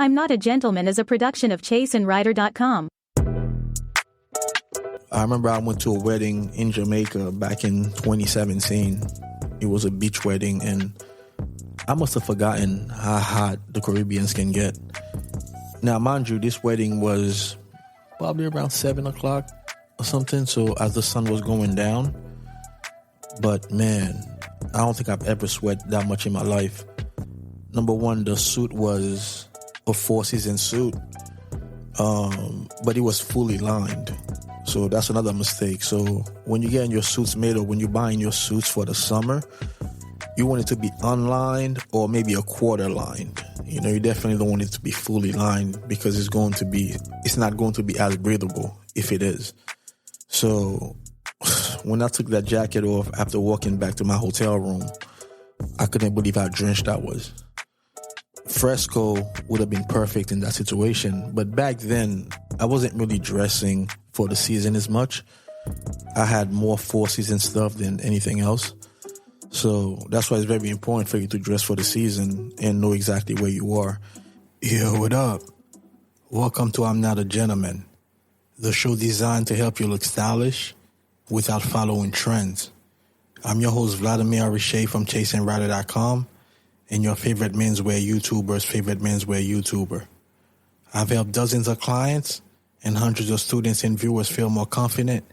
I'm Not a Gentleman is a production of chaseandrider.com. I remember I went to a wedding in Jamaica back in 2017. It was a beach wedding, and I must have forgotten how hot the Caribbeans can get. Now, mind you, this wedding was probably around 7 o'clock or something, so as the sun was going down. But man, I don't think I've ever sweat that much in my life. Number one, the suit was a four-season suit, but it was fully lined. So that's another mistake. So when you're getting your suits made or when you're buying your suits for the summer, you want it to be unlined or maybe a quarter lined. You know, you definitely don't want it to be fully lined because it's not going to be as breathable if it is. So when I took that jacket off after walking back to my hotel room, I couldn't believe how drenched I was. Fresco would have been perfect in that situation, but back then I wasn't really dressing for the season as much. I had more four-season stuff than anything else. So that's why it's very important for you to dress for the season and know exactly where you are. Yo, what up? Welcome to I'm Not a Gentleman, the show designed to help you look stylish without following trends. I'm your host, Vladimir Riché from chaseandrider.com, and your favorite menswear YouTuber's favorite menswear YouTuber. I've helped dozens of clients and hundreds of students and viewers feel more confident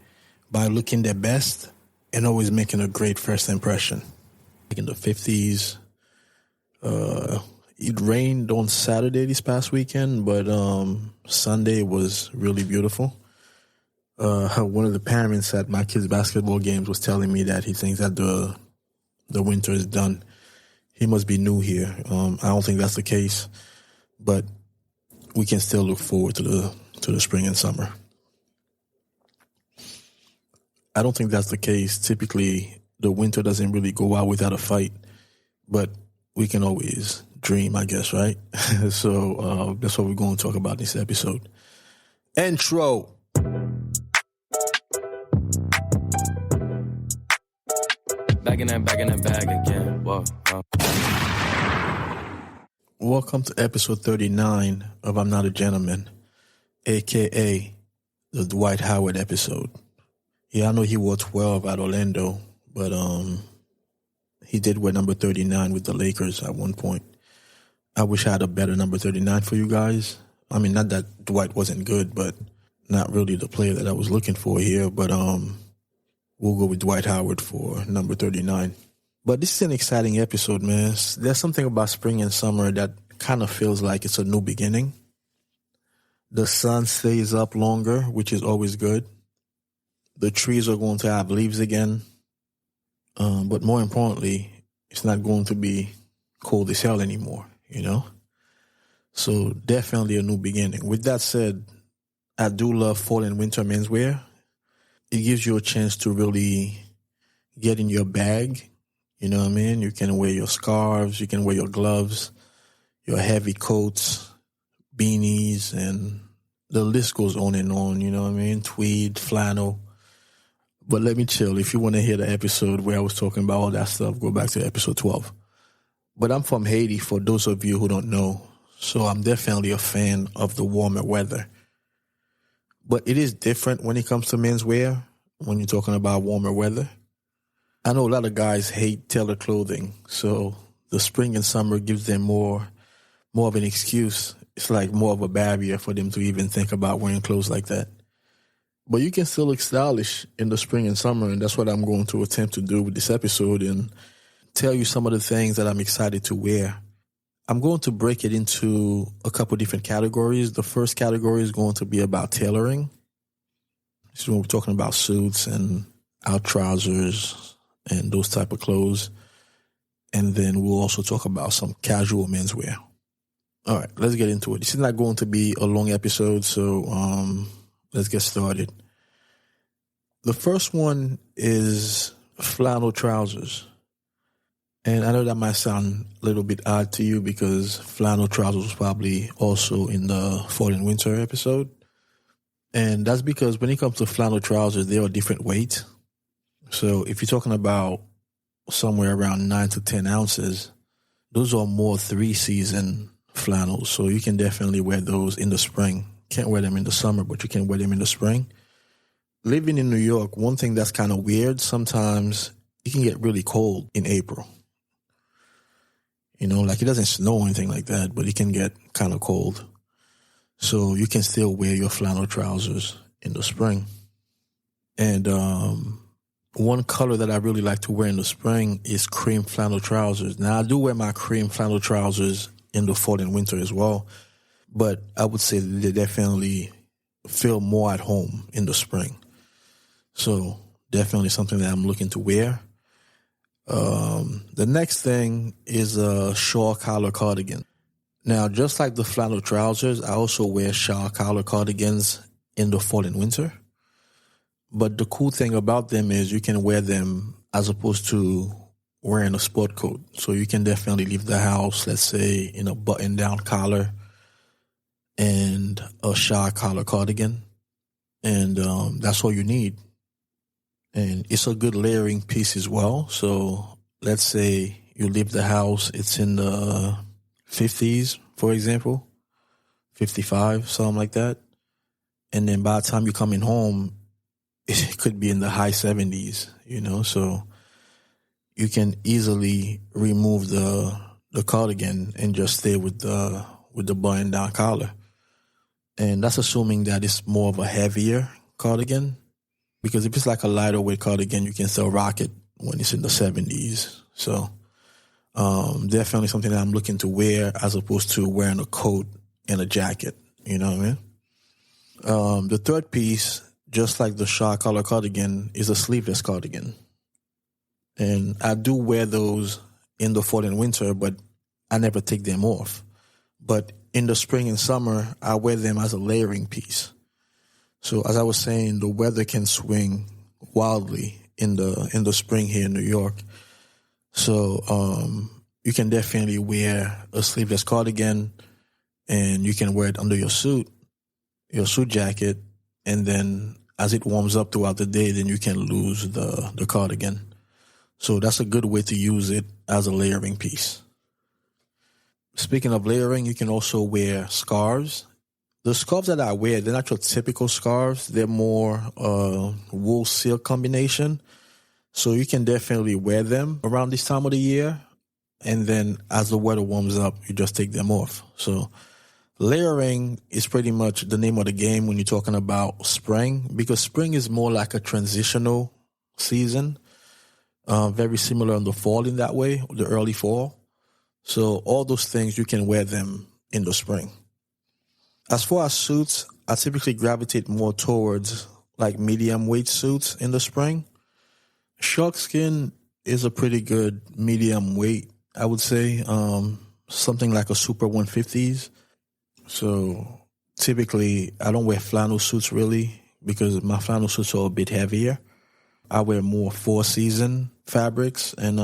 by looking their best and always making a great first impression. In the 50s, it rained on Saturday this past weekend, but Sunday was really beautiful. One of the parents at my kids' basketball games was telling me that he thinks that the winter is done. He must be new here. I don't think that's the case, but we can still look forward to the spring and summer. I don't think that's the case. Typically, the winter doesn't really go out without a fight, but we can always dream, I guess, right? So that's what we're going to talk about this episode. Intro. Back in that bag again. Whoa. Welcome to episode 39 of I'm Not a Gentleman, a.k.a. the Dwight Howard episode. Yeah, I know he wore 12 at Orlando, but he did wear number 39 with the Lakers at one point. I wish I had a better number 39 for you guys. I mean, not that Dwight wasn't good, but not really the player that I was looking for here. But we'll go with Dwight Howard for number 39. But this is an exciting episode, man. There's something about spring and summer that kind of feels like it's a new beginning. The sun stays up longer, which is always good. The trees are going to have leaves again. But more importantly, it's not going to be cold as hell anymore, you know? So definitely a new beginning. With that said, I do love fall and winter menswear. It gives you a chance to really get in your bag. You know what I mean? You can wear your scarves, you can wear your gloves, your heavy coats, beanies, and the list goes on and on, you know what I mean? Tweed, flannel. But let me chill. If you want to hear the episode where I was talking about all that stuff, go back to episode 12. But I'm from Haiti, for those of you who don't know, so I'm definitely a fan of the warmer weather. But it is different when it comes to menswear, when you're talking about warmer weather. I know a lot of guys hate tailored clothing, so the spring and summer gives them more of an excuse. It's like more of a barrier for them to even think about wearing clothes like that. But you can still look stylish in the spring and summer, and that's what I'm going to attempt to do with this episode and tell you some of the things that I'm excited to wear. I'm going to break it into a couple different categories. The first category is going to be about tailoring. So we're talking about suits and out trousers and those type of clothes. And then we'll also talk about some casual menswear. All right, let's get into it. This is not going to be a long episode, so let's get started. The first one is flannel trousers. And I know that might sound a little bit odd to you because flannel trousers was probably also in the fall and winter episode. And that's because when it comes to flannel trousers, they are different weight. So if you're talking about somewhere around 9 to 10 ounces, those are more 3-season flannels. So you can definitely wear those in the spring. Can't wear them in the summer, but you can wear them in the spring. Living in New York, one thing that's kind of weird, sometimes it can get really cold in April. Like it doesn't snow or anything like that, but it can get kind of cold. So you can still wear your flannel trousers in the spring. And one color that I really like to wear in the spring is cream flannel trousers. Now, I do wear my cream flannel trousers in the fall and winter as well, but I would say they definitely feel more at home in the spring. So definitely something that I'm looking to wear. The next thing is a shawl collar cardigan. Now, just like the flannel trousers, I also wear shawl collar cardigans in the fall and winter. But the cool thing about them is you can wear them as opposed to wearing a sport coat. So you can definitely leave the house, let's say, in a button-down collar and a shawl collar cardigan. And that's all you need. And it's a good layering piece as well. So let's say you leave the house, it's in the 50s, for example, 55, something like that. And then by the time you're coming home, it could be in the high 70s, so you can easily remove the cardigan and just stay with the button down collar. And that's assuming that it's more of a heavier cardigan, because if it's like a lighter weight cardigan, you can still rock it when it's in the 70s. So definitely something that I'm looking to wear as opposed to wearing a coat and a jacket, you know what I mean? The third piece, just like the shawl collar cardigan, is a sleeveless cardigan. And I do wear those in the fall and winter, but I never take them off. But in the spring and summer, I wear them as a layering piece. So as I was saying, the weather can swing wildly in the spring here in New York. So you can definitely wear a sleeveless cardigan, and you can wear it under your suit jacket, and then as it warms up throughout the day, then you can lose the cardigan. So that's a good way to use it as a layering piece. Speaking of layering, you can also wear scarves. The scarves that I wear, they're not your typical scarves. They're more wool silk combination. So you can definitely wear them around this time of the year. And then as the weather warms up, you just take them off. So layering is pretty much the name of the game when you're talking about spring, because spring is more like a transitional season, very similar in the fall in that way, the early fall. So all those things, you can wear them in the spring. As far as suits, I typically gravitate more towards like medium weight suits in the spring. Shark skin is a pretty good medium weight, I would say, something like a super 150s. So typically, I don't wear flannel suits really because my flannel suits are a bit heavier. I wear more four-season fabrics and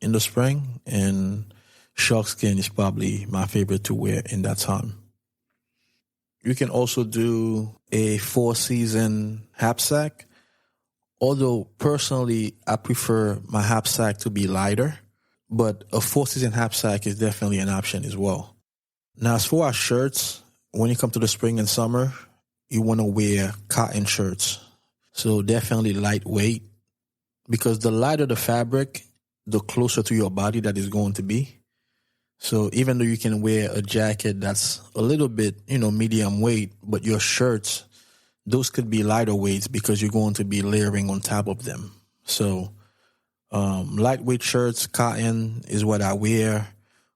in the spring, and shark skin is probably my favorite to wear in that time. You can also do a four-season haversack, although personally I prefer my haversack to be lighter, but a four-season haversack is definitely an option as well. Now, as far as shirts, when you come to the spring and summer, you want to wear cotton shirts. So definitely lightweight, because the lighter the fabric, the closer to your body that is going to be. So even though you can wear a jacket that's a little bit, medium weight, but your shirts, those could be lighter weights because you're going to be layering on top of them. So lightweight shirts, cotton is what I wear,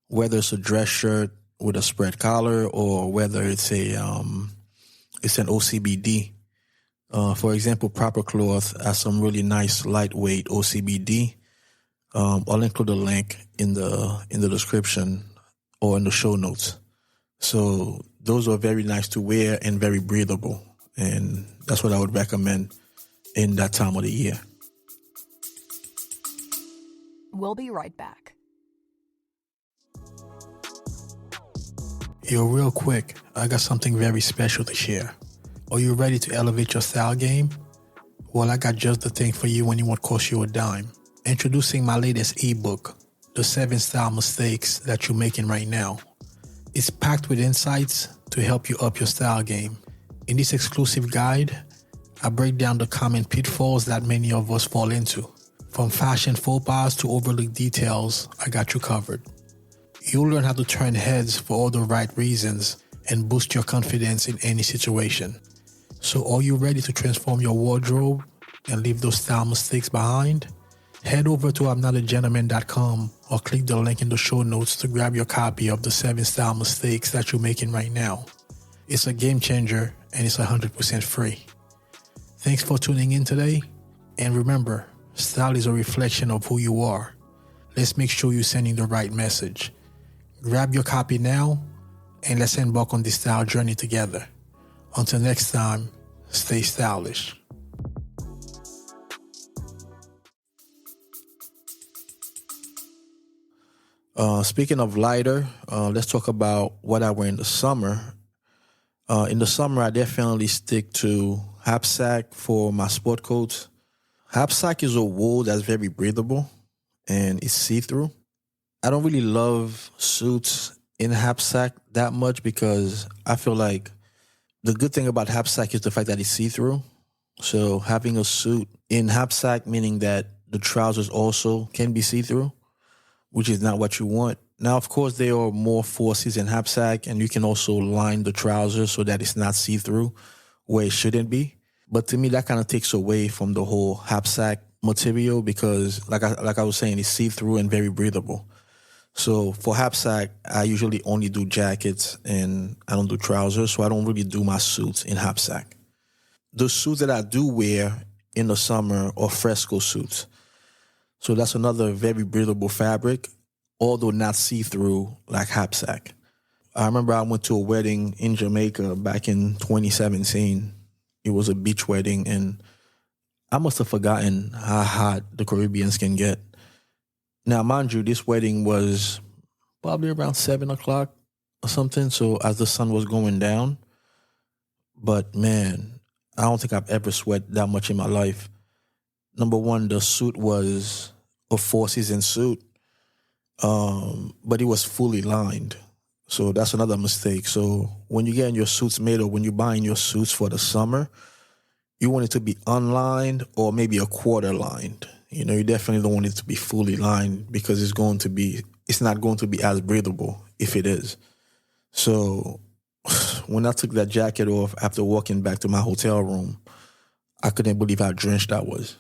whether it's a dress shirt with a spread collar or whether it's an OCBD. For example, Proper Cloth has some really nice lightweight OCBD. I'll include a link in the description or in the show notes. So those are very nice to wear and very breathable. And that's what I would recommend in that time of the year. We'll be right back. Yo, real quick, I got something very special to share. Are you ready to elevate your style game? Well, I got just the thing for you when it won't cost you a dime. Introducing my latest ebook, The 7 Style Mistakes That You're Making Right Now. It's packed with insights to help you up your style game. In this exclusive guide, I break down the common pitfalls that many of us fall into. From fashion faux pas to overlooked details, I got you covered. You'll learn how to turn heads for all the right reasons and boost your confidence in any situation. So are you ready to transform your wardrobe and leave those style mistakes behind? Head over to I'mNotAGentleman.com or click the link in the show notes to grab your copy of the 7 style mistakes that you're making right now. It's a game changer and it's 100% free. Thanks for tuning in today. And remember, style is a reflection of who you are. Let's make sure you're sending the right message. Grab your copy now and let's embark on this style journey together. Until next time, stay stylish. Speaking of lighter, let's talk about what I wear in the summer. In the summer, I definitely stick to haversack for my sport coats. Haversack is a wool that's very breathable and it's see-through. I don't really love suits in haversack that much because I feel like the good thing about haversack is the fact that it's see-through. So having a suit in haversack, meaning that the trousers also can be see-through, which is not what you want. Now, of course, there are more forces in haversack, and you can also line the trousers so that it's not see-through where it shouldn't be. But to me, that kind of takes away from the whole haversack material because, like I was saying, it's see-through and very breathable. So for haversack, I usually only do jackets and I don't do trousers, so I don't really do my suits in haversack. The suits that I do wear in the summer are fresco suits. So that's another very breathable fabric, although not see-through like haversack. I remember I went to a wedding in Jamaica back in 2017. It was a beach wedding, and I must have forgotten how hot the Caribbeans can get. Now, mind you, this wedding was probably around 7 o'clock or something, so as the sun was going down. But man, I don't think I've ever sweat that much in my life. Number one, the suit was a four-season suit, but it was fully lined. So that's another mistake. So when you're getting your suits made or when you're buying your suits for the summer, you want it to be unlined or maybe a quarter lined. You know, you definitely don't want it to be fully lined because it's not going to be as breathable if it is. So when I took that jacket off after walking back to my hotel room, I couldn't believe how drenched I was.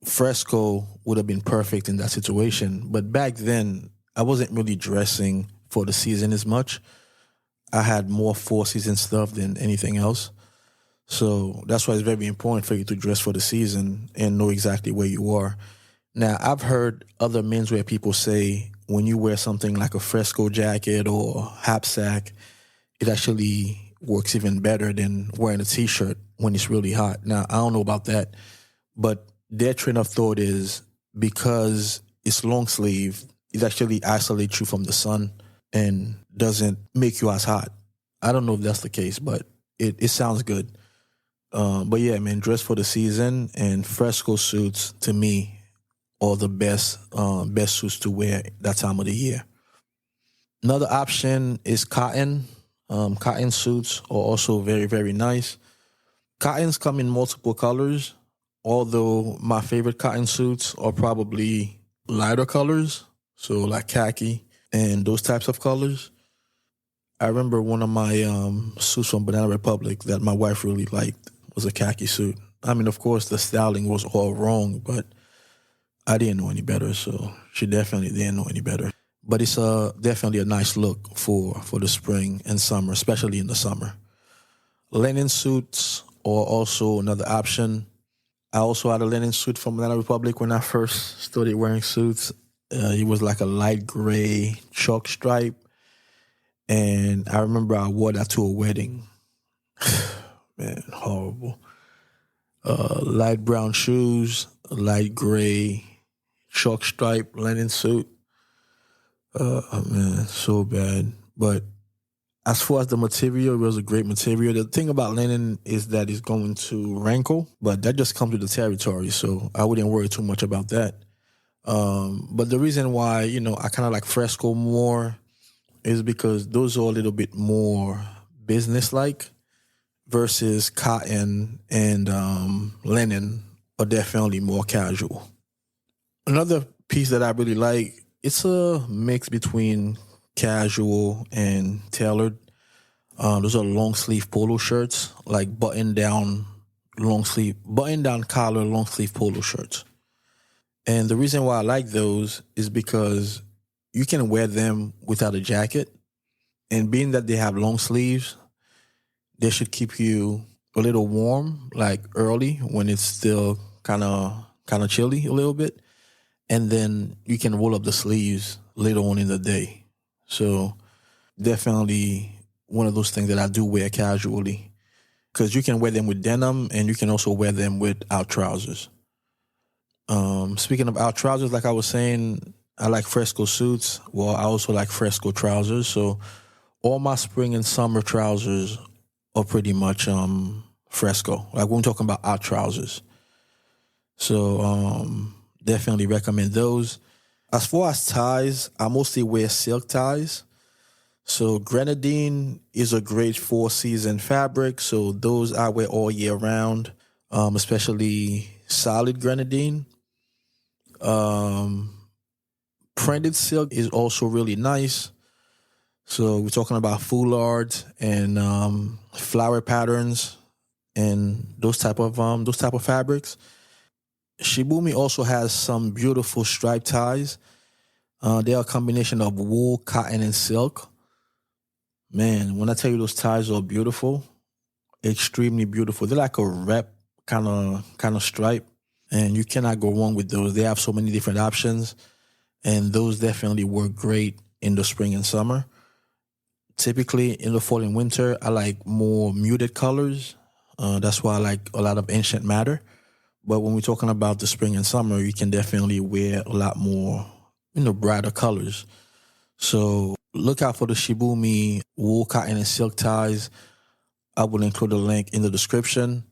Fresco would have been perfect in that situation. But back then, I wasn't really dressing for the season as much. I had more four-season stuff than anything else. So that's why it's very important for you to dress for the season and know exactly where you are. Now, I've heard other menswear people say when you wear something like a fresco jacket or haversack, it actually works even better than wearing a t-shirt when it's really hot. Now, I don't know about that, but their train of thought is because it's long sleeve, it actually isolates you from the sun and doesn't make you as hot. I don't know if that's the case, but it sounds good. But yeah, man, dress for the season, and fresco suits to me are the best suits to wear that time of the year. Another option is cotton. Cotton suits are also very, very nice. Cottons come in multiple colors, although my favorite cotton suits are probably lighter colors, so like khaki and those types of colors. I remember one of my suits from Banana Republic that my wife really liked was a khaki suit. I mean, of course, the styling was all wrong, but I didn't know any better, so she definitely didn't know any better. But it's definitely a nice look for the spring and summer, especially in the summer. Linen suits are also another option. I also had a linen suit from Banana Republic when I first started wearing suits. It was like a light gray chalk stripe. And I remember I wore that to a wedding. Man, horrible. Light brown shoes, light gray chalk stripe linen suit. Man, so bad. But as far as the material, it was a great material. The thing about linen is that it's going to wrinkle, but that just comes with the territory, so I wouldn't worry too much about that. But the reason why, I kind of like fresco more is because those are a little bit more business-like versus cotton and linen are definitely more casual. Another piece that I really like, it's a mix between casual and tailored. Those are long sleeve polo shirts, like button down collar, long sleeve polo shirts. And the reason why I like those is because you can wear them without a jacket. And being that they have long sleeves, they should keep you a little warm, like early when it's still kind of chilly a little bit. And then you can roll up the sleeves later on in the day. So definitely one of those things that I do wear casually, because you can wear them with denim and you can also wear them with out trousers. Speaking of out trousers, like I was saying, I like fresco suits. Well, I also like fresco trousers. So all my spring and summer trousers are pretty much fresco. Like when we're talking about out trousers. So definitely recommend those. As far as ties, I mostly wear silk ties. So grenadine is a great 4-season fabric. So those I wear all year round, especially solid grenadine. Printed silk is also really nice. So we're talking about foulards and flower patterns and those type of fabrics. Shibumi also has some beautiful striped ties. They are a combination of wool, cotton, and silk. Man, when I tell you those ties are beautiful, extremely beautiful. They're like a rep kind of stripe, and you cannot go wrong with those. They have so many different options, and those definitely work great in the spring and summer. Typically, in the fall and winter, I like more muted colors. That's why I like a lot of ancient madder. But when we're talking about the spring and summer, you can definitely wear a lot more, brighter colors. So look out for the Shibumi wool, cotton, and silk ties. I will include a link in the description.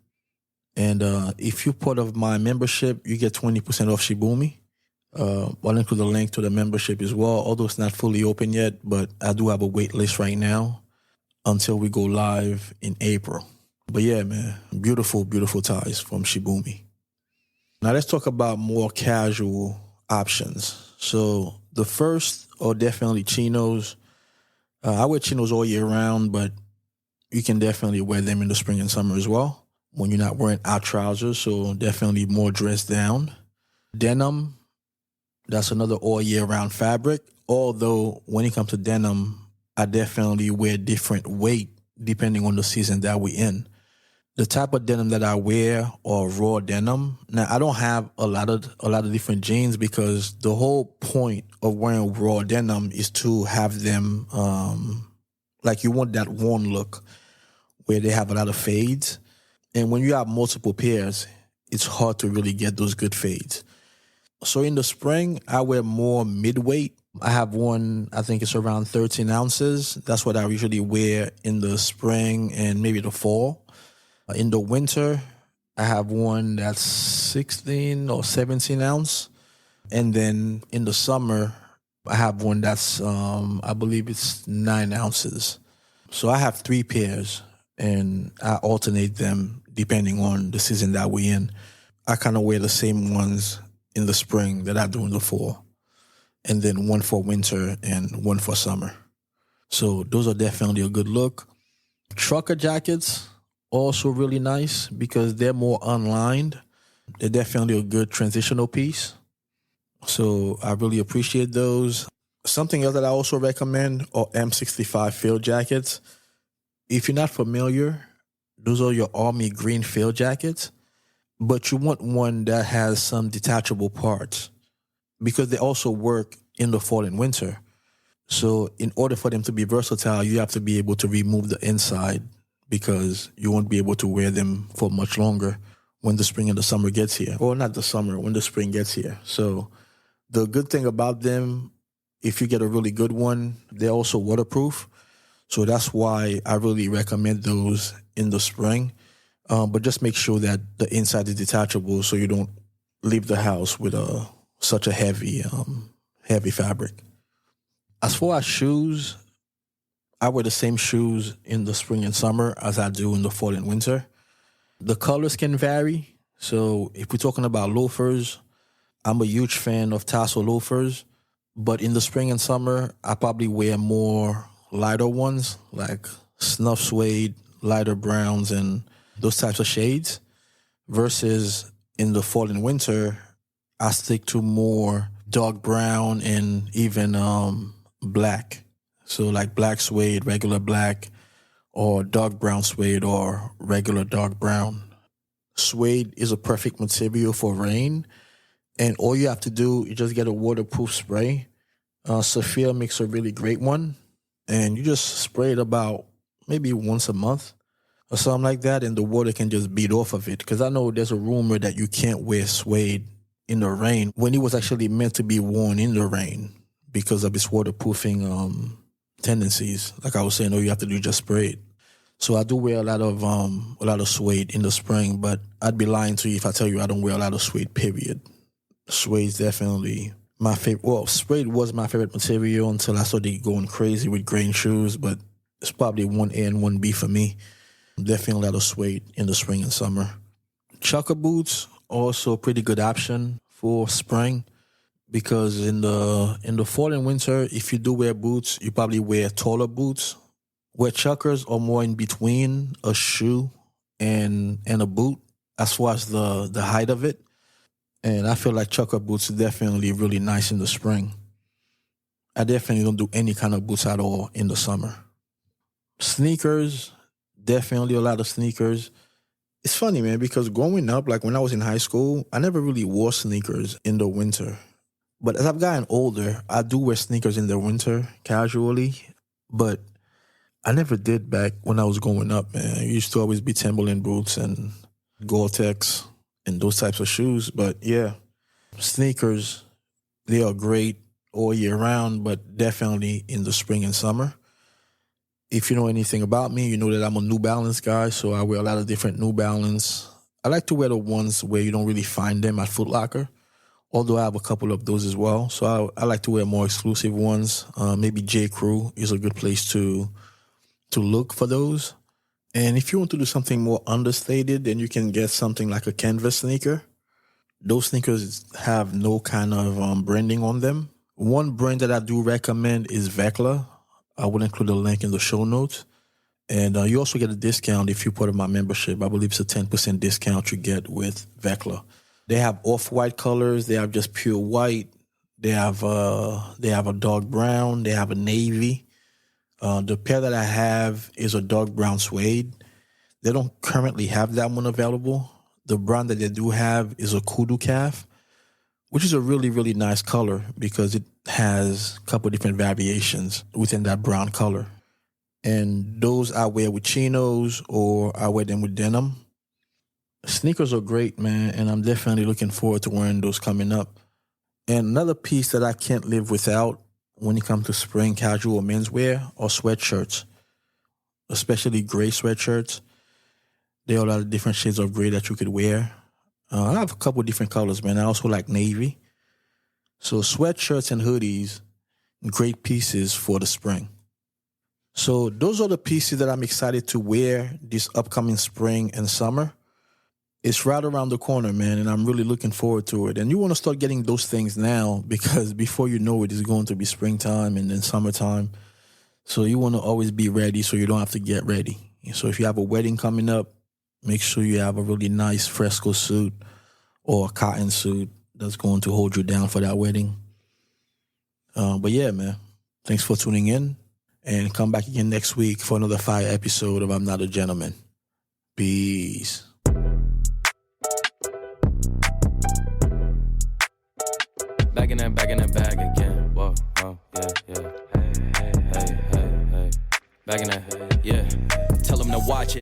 And if you're part of my membership, you get 20% off Shibumi. I'll include a link to the membership as well, although it's not fully open yet, but I do have a wait list right now until we go live in April. But yeah, man, beautiful, beautiful ties from Shibumi. Now let's talk about more casual options. So the first are definitely chinos. I wear chinos all year round, but you can definitely wear them in the spring and summer as well when you're not wearing out trousers. So definitely more dressed down. Denim, that's another all year round fabric. Although when it comes to denim, I definitely wear different weight depending on the season that we're in. The type of denim that I wear are raw denim. Now I don't have a lot of different jeans because the whole point of wearing raw denim is to have them like you want that worn look where they have a lot of fades. And when you have multiple pairs, it's hard to really get those good fades. So in the spring, I wear more mid-weight. I have one, I think it's around 13 ounces. That's what I usually wear in the spring and maybe the fall. In the winter, I have one that's 16 or 17 ounce. And then in the summer, I have one that's, I believe it's 9 ounces. So I have 3 pairs and I alternate them depending on the season that we're in. I kind of wear the same ones in the spring that I do in the fall. And then one for winter and one for summer. So those are definitely a good look. Trucker jackets, also really nice because they're more unlined. They're definitely a good transitional piece. So I really appreciate those. Something else that I also recommend are M65 field jackets. If you're not familiar, those are your army green field jackets, but you want one that has some detachable parts because they also work in the fall and winter. So in order for them to be versatile, you have to be able to remove the inside because you won't be able to wear them for much longer when the spring and the summer gets here. Or not the summer, when the spring gets here. So the good thing about them, if you get a really good one, they're also waterproof. So that's why I really recommend those in the spring. But just make sure that the inside is detachable so you don't leave the house with such a heavy fabric. As far as shoes, I wear the same shoes in the spring and summer as I do in the fall and winter. The colors can vary. So if we're talking about loafers, I'm a huge fan of tassel loafers. But in the spring and summer, I probably wear more lighter ones, like snuff suede, lighter browns, and those types of shades. Versus in the fall and winter, I stick to more dark brown and even black. So like black suede, regular black, or dark brown suede or regular dark brown. Suede is a perfect material for rain, and all you have to do is just get a waterproof spray. Sophia makes a really great one, and you just spray it about maybe once a month or something like that, and the water can just beat off of it. Because I know there's a rumor that you can't wear suede in the rain when it was actually meant to be worn in the rain because of its waterproofing tendencies. Like I was saying, all you have to do is just spray it. So I do wear a lot of suede in the spring, but I'd be lying to you if I tell you I don't wear a lot of suede, period. Suede's definitely my favorite. Well, suede was my favorite material until I started going crazy with grain shoes, but it's probably 1A and 1B for me. Definitely a lot of suede in the spring and summer. Chukka boots, also a pretty good option for spring, because in the fall and winter, if you do wear boots, you probably wear taller boots, where chuckers are more in between a shoe and a boot as far as the height of it. And I feel like chukka boots are definitely really nice in the spring. I definitely don't do any kind of boots at all in the summer. Sneakers, definitely a lot of sneakers. It's funny, man, because growing up, like when I was in high school, I never really wore sneakers in the winter. But as I've gotten older, I do wear sneakers in the winter casually. But I never did back when I was growing up, man. I used to always be Timberland boots and Gore-Tex and those types of shoes. But yeah, sneakers, they are great all year round, but definitely in the spring and summer. If you know anything about me, you know that I'm a New Balance guy, so I wear a lot of different New Balance. I like to wear the ones where you don't really find them at Foot Locker, although I have a couple of those as well. So I like to wear more exclusive ones. Maybe J. Crew is a good place to look for those. And if you want to do something more understated, then you can get something like a canvas sneaker. Those sneakers have no kind of branding on them. One brand that I do recommend is Vekla. I will include a link in the show notes. And you also get a discount if you're part of my membership. I believe it's a 10% discount you get with Vekla. They have off-white colors. They have just pure white. They have a dark brown. They have a navy. The pair that I have is a dark brown suede. They don't currently have that one available. The brand that they do have is a kudu calf, which is a really, really nice color because it has a couple different variations within that brown color. And those I wear with chinos or I wear them with denim. Sneakers are great, man, and I'm definitely looking forward to wearing those coming up. And another piece that I can't live without when it comes to spring casual menswear are sweatshirts, especially gray sweatshirts. There are a lot of different shades of gray that you could wear. I have a couple different colors, man. I also like navy. So sweatshirts and hoodies, great pieces for the spring. So those are the pieces that I'm excited to wear this upcoming spring and summer. It's right around the corner, man, and I'm really looking forward to it. And you want to start getting those things now because before you know it, it's going to be springtime and then summertime. So you want to always be ready so you don't have to get ready. So if you have a wedding coming up, make sure you have a really nice fresco suit or a cotton suit that's going to hold you down for that wedding. But yeah, man, thanks for tuning in. And come back again next week for another fire episode of I'm Not a Gentleman. Peace. Back in that bag again. Whoa, yeah. Hey. Back in that, yeah. Tell them to watch it.